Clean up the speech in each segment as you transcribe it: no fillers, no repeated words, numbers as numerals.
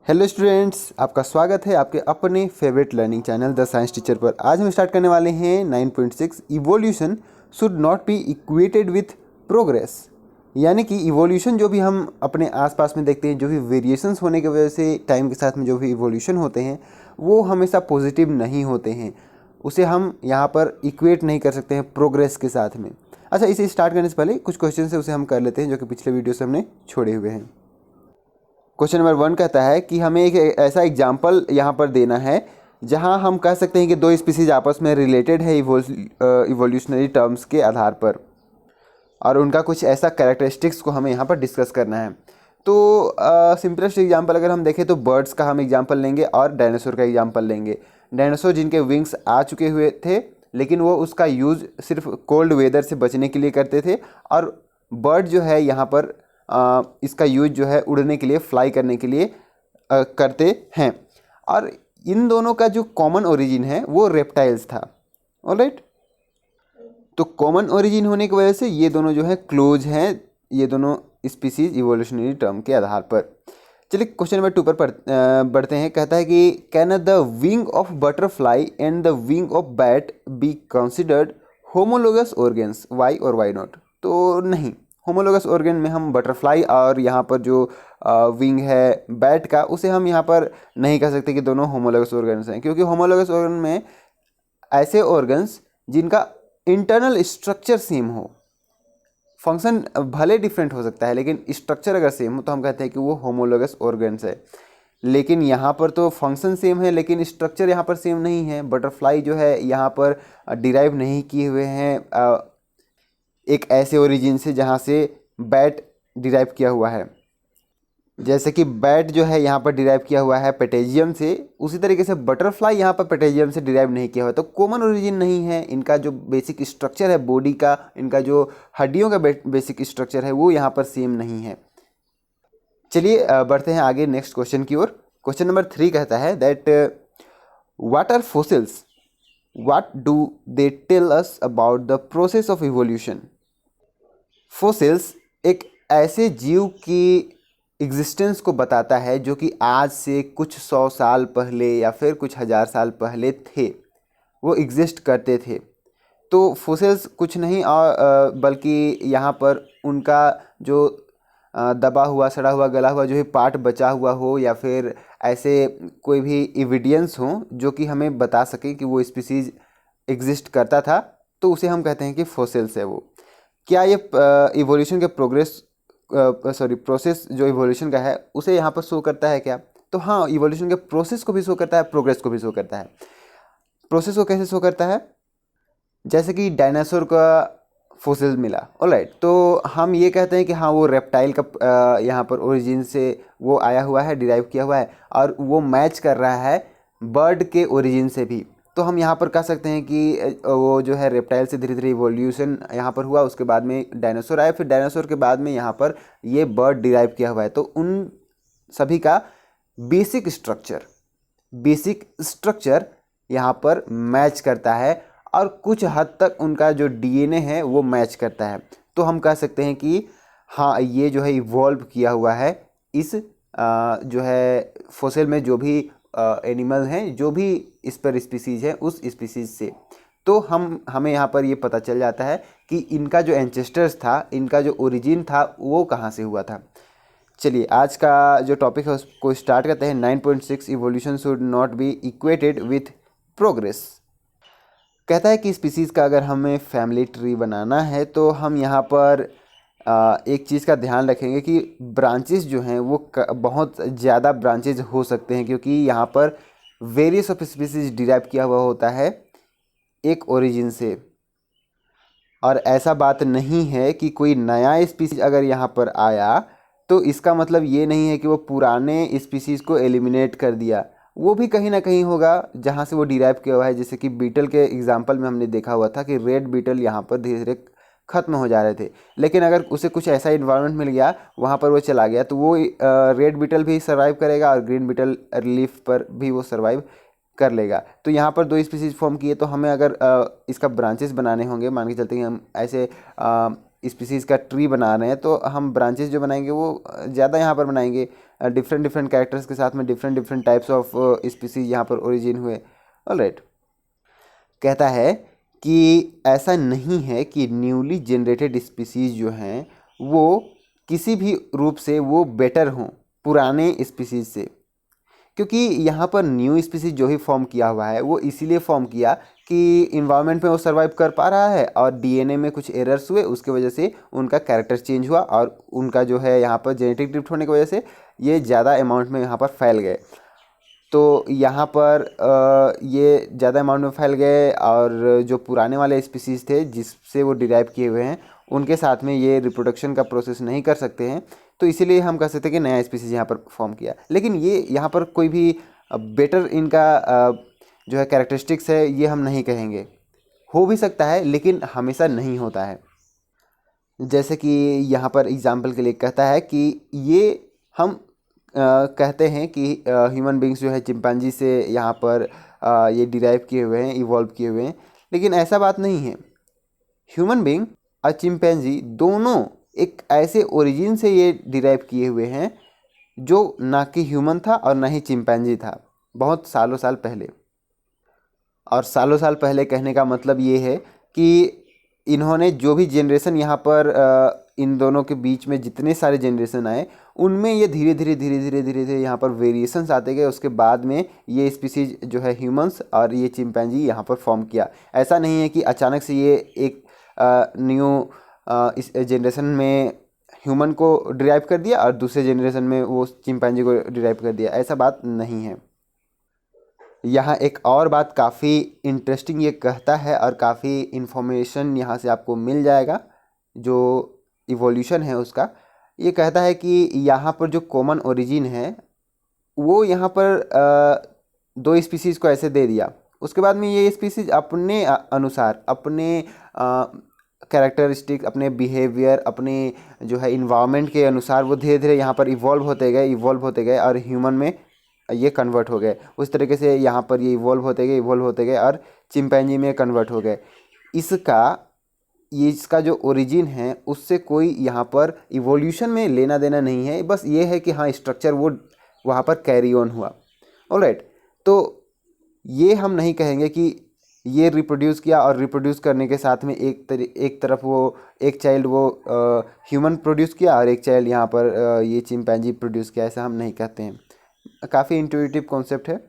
Hello students, आपका स्वागत है आपके अपने favourite learning channel the science teacher पर। आज हम स्टार्ट करने वाले हैं 9.6 evolution should not be equated with progress. यानी कि इवोल्यूशन जो भी हम अपने आसपास में देखते हैं, जो भी वेरिएशंस होने की वजह से टाइम के साथ में जो भी इवोल्यूशन होते हैं वो हमेशा पॉजिटिव नहीं होते हैं। उसे हम यहाँ पर इक्वेट नहीं कर सकते हैं प्रोग्रेस के साथ में। अच्छा, इसे स्टार्ट करने से पहले कुछ क्वेश्चन है उसे हम कर लेते हैं जो कि पिछले वीडियो से हमने छोड़े हुए हैं। क्वेश्चन नंबर 1 कहता है कि हमें एक ऐसा एग्जाम्पल यहाँ पर देना है जहाँ हम कह सकते हैं कि दो स्पीसीज आपस में रिलेटेड है इवोल्यूशनरी टर्म्स के आधार पर, और उनका कुछ ऐसा कैरेक्टरिस्टिक्स को हमें यहाँ पर डिस्कस करना है। तो सिंपलेस्ट एग्जांपल अगर हम देखें तो बर्ड्स का हम एग्जांपल लेंगे और डायनासोर का एग्जांपल लेंगे। डायनासोर जिनके विंग्स आ चुके हुए थे, लेकिन वो उसका यूज़ सिर्फ कोल्ड वेदर से बचने के लिए करते थे, और बर्ड जो है यहाँ पर इसका यूज जो है उड़ने के लिए, फ्लाई करने के लिए करते हैं। और इन दोनों का जो कॉमन ओरिजिन है वो रेप्टाइल्स था। ऑलराइट, तो कॉमन ओरिजिन होने की वजह से ये दोनों जो है क्लोज हैं, ये दोनों स्पीसीज इवोल्यूशनरी टर्म के आधार पर। चलिए क्वेश्चन नंबर 2 पर बढ़ते हैं। कहता है कि can the wing of butterfly and the wing of bat be considered homologous organs, why और वाई नॉट? तो नहीं, होमोलोगस ऑर्गन में हम बटरफ्लाई और यहाँ पर जो विंग है बैट का, उसे हम यहाँ पर नहीं कह सकते कि दोनों होमोलोगस ऑर्गन्स हैं, क्योंकि होमोलोगस ऑर्गन में ऐसे ऑर्गन्स जिनका इंटरनल स्ट्रक्चर सेम हो, फंक्शन भले डिफरेंट हो सकता है लेकिन स्ट्रक्चर अगर सेम हो तो हम कहते हैं कि वो होमोलोगस ऑर्गन्स है। लेकिन यहाँ पर तो फंक्शन सेम है लेकिन स्ट्रक्चर यहाँ पर सेम नहीं है। बटरफ्लाई जो है यहाँ पर डिराइव नहीं किए हुए हैं एक ऐसे ओरिजिन से जहाँ से बैट डिराइव किया हुआ है। जैसे कि बैट जो है यहाँ पर डिराइव किया हुआ है पेटेजियम से, उसी तरीके से बटरफ्लाई यहाँ पर पेटेजियम से डिराइव नहीं किया हुआ है। तो कॉमन ओरिजिन नहीं है। इनका जो बेसिक स्ट्रक्चर है बॉडी का, इनका जो हड्डियों का बेसिक स्ट्रक्चर है वो यहाँ पर सेम नहीं है। चलिए बढ़ते हैं आगे नेक्स्ट क्वेश्चन की ओर। क्वेश्चन नंबर 3 कहता है that what are fossils, what do they tell us about the process of evolution? Fossils एक ऐसे जीव की एग्जिस्टेंस को बताता है जो कि आज से कुछ 100 साल पहले या फिर कुछ 1000 साल पहले थे, वो एग्जिस्ट करते थे। तो फोसिल्स कुछ नहीं और बल्कि यहाँ पर उनका जो दबा हुआ, सड़ा हुआ, गला हुआ जो भी पार्ट बचा हुआ हो, या फिर ऐसे कोई भी एविडेंस हो जो कि हमें बता सके कि वो स्पीसीज एग्जिस्ट करता था, तो उसे हम कहते हैं कि फोसिल्स है वो। क्या ये इवोल्यूशन के प्रोसेस जो इवोल्यूशन का है उसे यहाँ पर शो करता है क्या? तो हाँ, इवोल्यूशन के प्रोसेस को भी शो करता है, प्रोग्रेस को भी शो करता है। प्रोसेस को कैसे शो करता है? जैसे कि डायनासोर का फोसिल मिला, ऑलराइट, तो हम ये कहते हैं कि हाँ वो रेप्टाइल का यहाँ पर ओरिजिन से वो आया हुआ है, डिराइव किया हुआ है, और वो मैच कर रहा है बर्ड के ओरिजिन से भी। तो हम यहाँ पर कह सकते हैं कि वो जो है रेप्टाइल से धीरे धीरे इवोल्यूशन यहाँ पर हुआ, उसके बाद में डायनासोर आया, फिर डायनासोर के बाद में यहाँ पर ये बर्ड डिराइव किया हुआ है। तो उन सभी का बेसिक स्ट्रक्चर यहाँ पर मैच करता है, और कुछ हद तक उनका जो डीएनए है वो मैच करता है। तो हम कह सकते हैं कि हाँ ये जो है इवॉल्व किया हुआ है इस जो है फोसिल में, जो भी एनिमल हैं, जो भी इस पर स्पीसीज है उस स्पीसीज से। तो हमें यहाँ पर ये पता चल जाता है कि इनका जो एंसेस्टर्स था, इनका जो ओरिजिन था वो कहाँ से हुआ था। चलिए आज का जो टॉपिक है उसको स्टार्ट करते हैं। 9.6 evolution should not be equated with progress. कहता है कि स्पीसीज़ का अगर हमें फैमिली ट्री बनाना है तो हम यहाँ पर एक चीज़ का ध्यान रखेंगे कि ब्रांचेस जो हैं वो बहुत ज़्यादा ब्रांचेज हो सकते हैं, क्योंकि यहाँ पर वेरियस ऑफ स्पीसीज डिराइव किया हुआ होता है एक ओरिजिन से। और ऐसा बात नहीं है कि कोई नया स्पीसीज अगर यहाँ पर आया तो इसका मतलब ये नहीं है कि वो पुराने स्पीसीज़ को एलिमिनेट कर दिया। वो भी कहीं ना कहीं होगा जहाँ से वो डिराइव किया हुआ है। जैसे कि बीटल के एग्जांपल में हमने देखा हुआ था कि रेड बीटल यहाँ पर धीरे धीरे ख़त्म हो जा रहे थे, लेकिन अगर उसे कुछ ऐसा इन्वायरमेंट मिल गया, वहाँ पर वो चला गया, तो वो रेड बीटल भी सर्वाइव करेगा और ग्रीन बीटल लीफ पर भी वो सर्वाइव कर लेगा। तो यहाँ पर दो स्पीसीज फॉर्म किए, तो हमें अगर इसका ब्रांचेस बनाने होंगे, मान के चलते हैं हम ऐसे स्पीसीज़ का ट्री बना रहे हैं तो हम ब्रांचेस जो बनाएंगे वो ज़्यादा यहाँ पर बनाएंगे, डिफरेंट डिफरेंट कैरेक्टर्स के साथ में different different types of species यहाँ पर ओरिजिन हुए। ऑलराइट, कहता है कि ऐसा नहीं है कि न्यूली जनरेटेड स्पीसीज जो हैं वो किसी भी रूप से वो बेटर हों पुराने स्पीसीज से, क्योंकि यहाँ पर न्यू स्पीसीज जो ही फॉर्म किया हुआ है वो इसीलिए फॉर्म किया कि इन्वायरमेंट में वो सर्वाइव कर पा रहा है और डीएनए में कुछ एरर्स हुए, उसके वजह से उनका कैरेक्टर चेंज हुआ और उनका जो है यहाँ पर जेनेटिक ड्रिफ्ट होने की वजह से ये ज़्यादा अमाउंट में यहाँ पर फैल गए। तो यहाँ पर ये ज़्यादा अमाउंट में फैल गए और जो पुराने वाले स्पीसीज़ थे जिससे वो डिराइव किए हुए हैं उनके साथ में ये रिप्रोडक्शन का प्रोसेस नहीं कर सकते हैं, तो इसीलिए हम कह सकते हैं कि नया स्पीसीज़ यहाँ पर फॉर्म किया। लेकिन ये यहाँ पर कोई भी बेटर इनका जो है कैरेक्टरिस्टिक्स है ये हम नहीं कहेंगे। हो भी सकता है लेकिन हमेशा नहीं होता है। जैसे कि यहाँ पर एग्जाम्पल के लिए कहता है कि ये हम कहते हैं कि ह्यूमन बींग्स जो है चिंपांजी से यहाँ पर ये डिराइव किए हुए हैं, इवॉल्व किए हुए हैं, लेकिन ऐसा बात नहीं है। ह्यूमन बींग और चिंपैंजी दोनों एक ऐसे ओरिजिन से ये डिराइव किए हुए हैं जो ना कि ह्यूमन था और ना ही चिंपैंजी था, बहुत सालों साल पहले। और सालों साल पहले कहने का मतलब ये है कि इन्होंने जो भी जनरेशन यहाँ पर इन दोनों के बीच में जितने सारे जनरेशन आए उनमें ये धीरे धीरे धीरे धीरे धीरे धीरे यहाँ पर वेरिएशंस आते गए। उसके बाद में ये स्पीसीज जो है ह्यूमंस और ये चिंपैंजी यहाँ पर फॉर्म किया। ऐसा नहीं है कि अचानक से ये एक न्यू इस जनरेशन में ह्यूमन को डिराइव कर दिया और दूसरे जनरेशन में वो चिंपैंजी को डिराइव कर दिया, ऐसा बात नहीं है। यहाँ एक और बात काफ़ी इंटरेस्टिंग ये कहता है और काफ़ी इन्फॉर्मेशन यहाँ से आपको मिल जाएगा जो इवोल्यूशन है उसका। ये कहता है कि यहाँ पर जो कॉमन ओरिजिन है वो यहाँ पर दो स्पीसीज़ को ऐसे दे दिया, उसके बाद में ये स्पीसीज अपने अनुसार अपने कैरेक्टरिस्टिक, अपने बिहेवियर, अपने जो है इन्वायरमेंट के अनुसार वो धीरे धीरे यहाँ पर इवॉल्व होते गए और ह्यूमन में ये कन्वर्ट हो गए। उस तरीके से यहाँ पर ये इवॉल्व होते गए और चिंपैंजी में कन्वर्ट हो गए। इसका जो ओरिजिन है उससे कोई यहाँ पर इवोल्यूशन में लेना देना नहीं है, बस ये है कि हाँ स्ट्रक्चर वो वहाँ पर कैरी ऑन हुआ। ऑलराइट, तो ये हम नहीं कहेंगे कि ये रिप्रोड्यूस किया और रिप्रोड्यूस करने के साथ में एक तरफ वो एक चाइल्ड वो ह्यूमन प्रोड्यूस किया और एक चाइल्ड यहाँ पर ये चिंपैंजी प्रोड्यूस किया, ऐसा हम नहीं कहते हैं। काफ़ी इंट्यूटिव कॉन्सेप्ट है।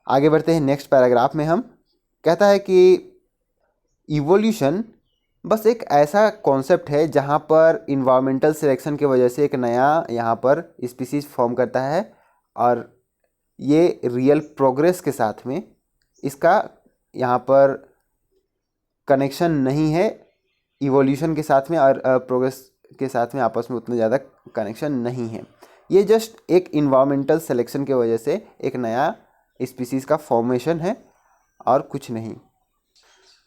आगे बढ़ते हैं नेक्स्ट पैराग्राफ में। हम कहता है कि इवोल्यूशन बस एक ऐसा कॉन्सेप्ट है जहाँ पर इन्वायरमेंटल सिलेक्शन की वजह से एक नया यहाँ पर स्पीसीज फॉर्म करता है और ये रियल प्रोग्रेस के साथ में इसका यहाँ पर कनेक्शन नहीं है इवोल्यूशन के साथ में और प्रोग्रेस के साथ में आपस में उतना ज़्यादा कनेक्शन नहीं है। ये जस्ट एक इन्वायरमेंटल सिलेक्शन की वजह से एक नया स्पीसीज़ का फॉर्मेशन है और कुछ नहीं।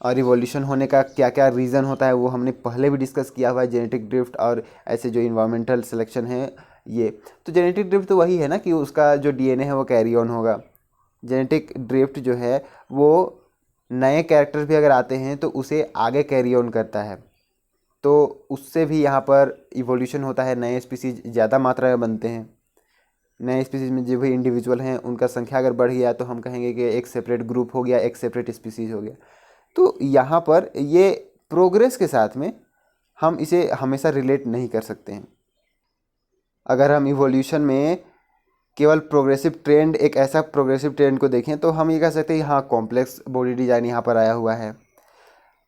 और इवोल्यूशन होने का क्या क्या रीज़न होता है वो हमने पहले भी डिस्कस किया हुआ है, जेनेटिक ड्रिफ्ट और ऐसे जो इन्वायरमेंटल सिलेक्शन है ये। तो जेनेटिक ड्रिफ्ट तो वही है ना कि उसका जो डीएनए है वो कैरी ऑन होगा। जेनेटिक ड्रिफ्ट जो है वो नए कैरेक्टर भी अगर आते हैं तो उसे आगे कैरी ऑन करता है, तो उससे भी यहाँ पर इवोल्यूशन होता है, नए स्पीसीज ज़्यादा मात्रा में बनते हैं। नए स्पीसीज में जो भी इंडिविजुअल हैं उनका संख्या अगर बढ़ गया तो हम कहेंगे कि एक सेपरेट ग्रुप हो गया, एक सेपरेट स्पीसीज हो गया। तो यहाँ पर ये प्रोग्रेस के साथ में हम इसे हमेशा रिलेट नहीं कर सकते हैं। अगर हम इवोल्यूशन में केवल प्रोग्रेसिव ट्रेंड, एक ऐसा प्रोग्रेसिव ट्रेंड को देखें तो हम ये कह सकते हैं हाँ कॉम्प्लेक्स बॉडी डिज़ाइन यहाँ पर आया हुआ है।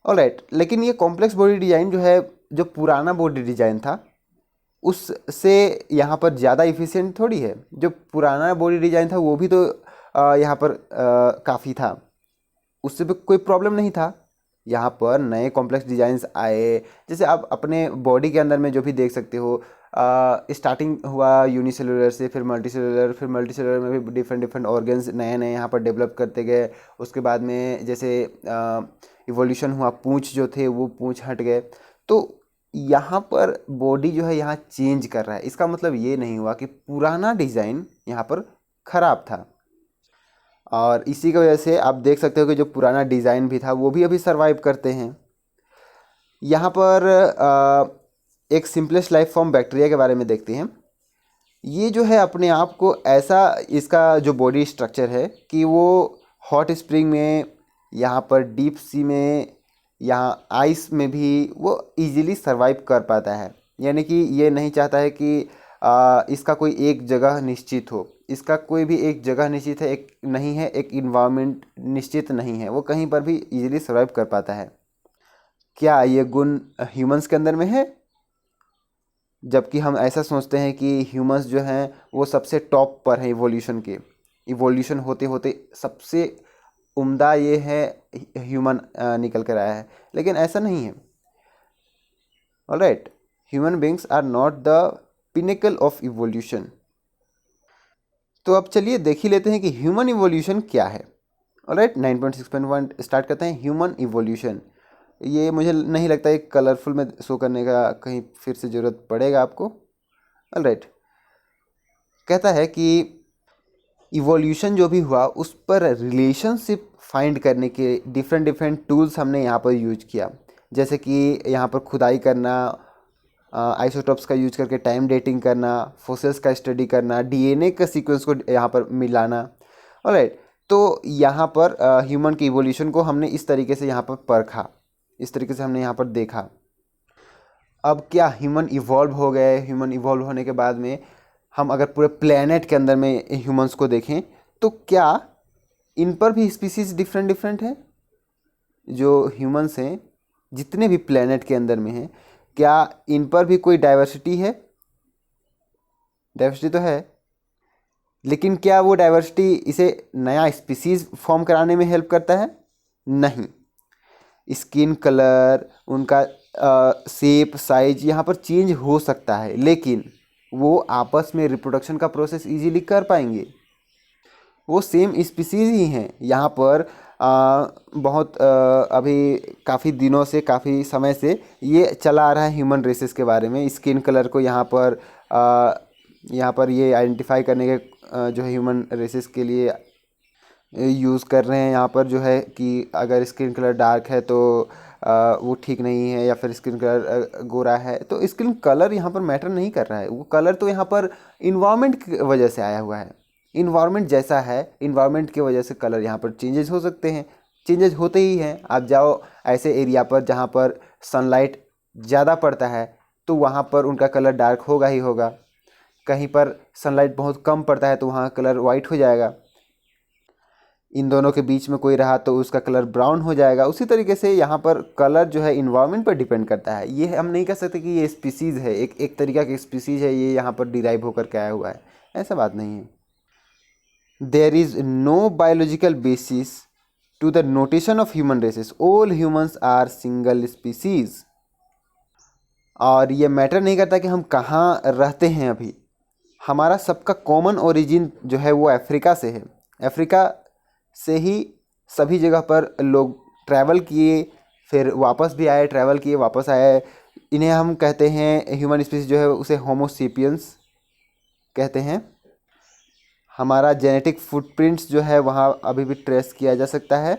ऑलराइट, लेकिन ये कॉम्प्लेक्स बॉडी डिज़ाइन जो है, जो पुराना बॉडी डिज़ाइन था उससे यहाँ पर ज़्यादा इफ़िशिएंट थोड़ी है। जो पुराना बॉडी डिज़ाइन था वो भी तो यहाँ पर काफ़ी था, उससे भी कोई प्रॉब्लम नहीं था। यहाँ पर नए कॉम्प्लेक्स डिज़ाइंस आए, जैसे आप अपने बॉडी के अंदर में जो भी देख सकते हो, स्टार्टिंग हुआ यूनिसेलुलर से, फिर मल्टीसेलुलर में भी डिफरेंट ऑर्गन्स नए नए यहाँ पर डेवलप करते गए। उसके बाद में जैसे इवोल्यूशन हुआ, पूंछ जो थे वो पूंछ हट गए। तो यहाँ पर बॉडी जो है यहाँ चेंज कर रहा है, इसका मतलब ये नहीं हुआ कि पुराना डिज़ाइन यहाँ पर ख़राब था। और इसी की वजह से आप देख सकते हो कि जो पुराना डिज़ाइन भी था वो भी अभी सर्वाइव करते हैं। यहाँ पर एक सिंपलेस्ट लाइफ फॉर्म बैक्टीरिया के बारे में देखते हैं। ये जो है अपने आप को ऐसा, इसका जो बॉडी स्ट्रक्चर है कि वो हॉट स्प्रिंग में, यहाँ पर डीप सी में, यहाँ आइस में भी वो इजीली सरवाइव कर पाता है। यानी कि ये नहीं चाहता है कि इसका कोई एक जगह निश्चित हो, इसका कोई भी एक जगह निश्चित है एक नहीं है, एक इन्वायरमेंट निश्चित नहीं है, वो कहीं पर भी इजीली सरवाइव कर पाता है। क्या ये गुण ह्यूमंस के अंदर में है? जबकि हम ऐसा सोचते हैं कि ह्यूमंस जो हैं वो सबसे टॉप पर हैं इवोल्यूशन के, इवोल्यूशन होते होते सबसे उम्दा ये है ह्यूमन निकल कर आया है, लेकिन ऐसा नहीं है। Alright, human beings are not the pinnacle of evolution. तो अब चलिए देख ही लेते हैं कि ह्यूमन इवोल्यूशन क्या है। ऑलराइट, 9.6.1 स्टार्ट करते हैं। ह्यूमन इवोल्यूशन, ये मुझे नहीं लगता एक कलरफुल में शो करने का कहीं फिर से ज़रूरत पड़ेगा आपको। ऑलराइट, कहता है कि इवोल्यूशन जो भी हुआ उस पर रिलेशनशिप फाइंड करने के डिफरेंट डिफरेंट टूल्स हमने यहाँ पर यूज किया। जैसे कि यहाँ पर खुदाई करना, आइसोटोप्स का यूज करके टाइम डेटिंग करना, फोसिल्स का स्टडी करना, डीएनए का सीक्वेंस को यहाँ पर मिलाना। ऑलराइट, तो यहाँ पर ह्यूमन की इवोल्यूशन को हमने इस तरीके से यहाँ पर परखा, इस तरीके से हमने यहाँ पर देखा। अब क्या ह्यूमन इवॉल्व हो गए? ह्यूमन इवॉल्व होने के बाद में हम अगर पूरे प्लेनेट के अंदर में ह्यूमंस को देखें तो क्या इन पर भी स्पीसीज डिफरेंट डिफरेंट हैं? जो ह्यूमंस हैं जितने भी प्लेनेट के अंदर में हैं, क्या इन पर भी कोई डाइवर्सिटी है? डाइवर्सिटी तो है, लेकिन क्या वो डाइवर्सिटी इसे नया स्पीसीज फॉर्म कराने में हेल्प करता है? नहीं। स्किन कलर, उनका शेप, साइज यहाँ पर चेंज हो सकता है, लेकिन वो आपस में रिप्रोडक्शन का प्रोसेस इजीली कर पाएंगे। वो सेम स्पीसीज ही हैं। यहाँ पर बहुत अभी काफ़ी दिनों से, काफ़ी समय से ये चला आ रहा है ह्यूमन रेसेस के बारे में। स्किन कलर को यहाँ पर ये आइडेंटिफाई करने के जो है ह्यूमन रेसेस के लिए यूज़ कर रहे हैं। यहाँ पर जो है कि अगर स्किन कलर डार्क है तो वो ठीक नहीं है, या फिर स्किन कलर गोरा है तो स्किन कलर यहाँ पर मैटर नहीं कर रहा है। वो कलर तो यहाँ पर इन्वायरमेंट की वजह से आया हुआ है। इन्वायरमेंट जैसा है, इन्वायरमेंट की वजह से कलर यहाँ पर चेंजेस हो सकते हैं, चेंजेस होते ही हैं। आप जाओ ऐसे एरिया पर जहाँ पर सनलाइट ज़्यादा पड़ता है तो वहाँ पर उनका कलर डार्क होगा ही होगा। कहीं पर सनलाइट बहुत कम पड़ता है तो वहाँ कलर वाइट हो जाएगा। इन दोनों के बीच में कोई रहा तो उसका कलर ब्राउन हो जाएगा। उसी तरीके से यहाँ पर कलर जो है इन्वायरमेंट पर डिपेंड करता है। ये हम नहीं कह सकते कि ये स्पीसीज़ है, एक तरीका की स्पीसीज़ है, ये यहाँ पर डिराइव होकर के आया हुआ है, ऐसा बात नहीं है। There is no biological basis to the notation of human races, all humans are single species. और ये मैटर नहीं करता कि हम कहाँ रहते हैं। अभी हमारा सबका कॉमन ओरिजिन जो है वो अफ्रीका से है। अफ्रीका से ही सभी जगह पर लोग ट्रैवल किए, फिर वापस भी आए, ट्रैवल किए वापस आए। इन्हें हम कहते हैं, ह्यूमन स्पीसीज जो है उसे होमो सेपियंस कहते हैं। हमारा जेनेटिक फुटप्रिंट्स जो है वहाँ अभी भी ट्रेस किया जा सकता है।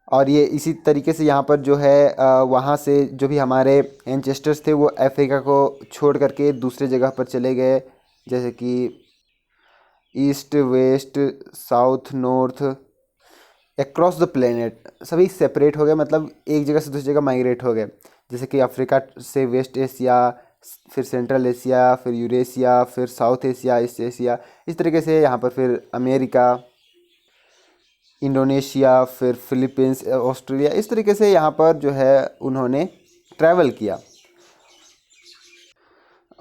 और ये इसी तरीके से यहाँ पर जो है वहाँ से जो भी हमारे एंसेस्टर्स थे वो अफ्रीका को छोड़ करके दूसरे जगह पर चले गए, जैसे कि east, west, south, north, across the planet सभी सेपरेट हो गए, मतलब एक जगह से दूसरी जगह माइग्रेट हो गए। जैसे कि अफ्रीका से वेस्ट एशिया, फिर सेंट्रल एशिया, फिर यूरेशिया, फिर साउथ एशिया, ईस्ट एशिया, इस तरीके से यहाँ पर फिर अमेरिका, इंडोनेशिया, फिर फिलीपींस, ऑस्ट्रेलिया, इस तरीके से यहाँ पर जो है उन्होंने ट्रैवल किया।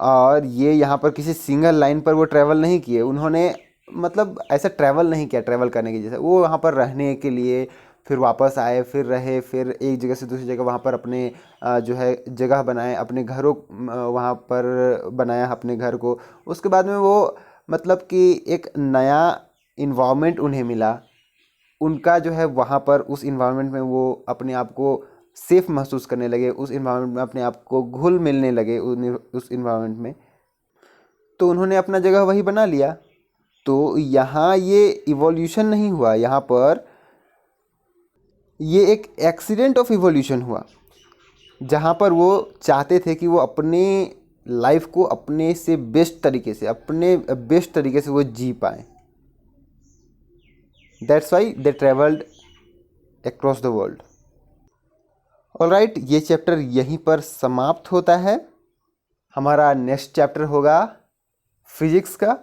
और ये यहाँ पर किसी सिंगल लाइन पर वो ट्रैवल नहीं किए, उन्होंने मतलब ऐसा ट्रैवल नहीं किया ट्रैवल करने की जैसे। वो वहाँ पर रहने के लिए फिर वापस आए, फिर रहे, फिर एक जगह से दूसरी जगह वहाँ पर अपने जो है जगह बनाए, अपने घरों वहाँ पर बनाया अपने घर को। उसके बाद में वो मतलब कि एक नया इन्वामेंट उन्हें मिला, उनका जो है वहाँ पर उस इन्वामेंट में वो अपने आप को सेफ़ महसूस करने लगे, उस इन्वायरमेंट में अपने आप को घुल मिलने लगे उस इन्वायरमेंट में, तो उन्होंने अपना जगह वही बना लिया। तो यहाँ ये इवोल्यूशन नहीं हुआ, यहाँ पर ये एक एक्सीडेंट ऑफ इवोल्यूशन हुआ। जहाँ पर वो चाहते थे कि वो अपने लाइफ को अपने से बेस्ट तरीके से, अपने बेस्ट तरीके से वो जी पाएँ। That's why they travelled across the world. Alright, ये चैप्टर यहीं पर समाप्त होता है। हमारा नेक्स्ट चैप्टर होगा फिजिक्स का,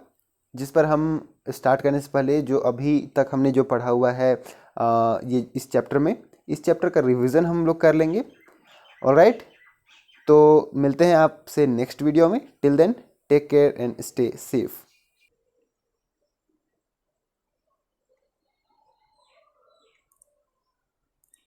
जिस पर हम स्टार्ट करने से पहले जो अभी तक हमने जो पढ़ा हुआ है ये इस चैप्टर का रिवीजन हम लोग कर लेंगे। ऑलराइट, तो मिलते हैं आपसे नेक्स्ट वीडियो में। Till then take care and stay safe.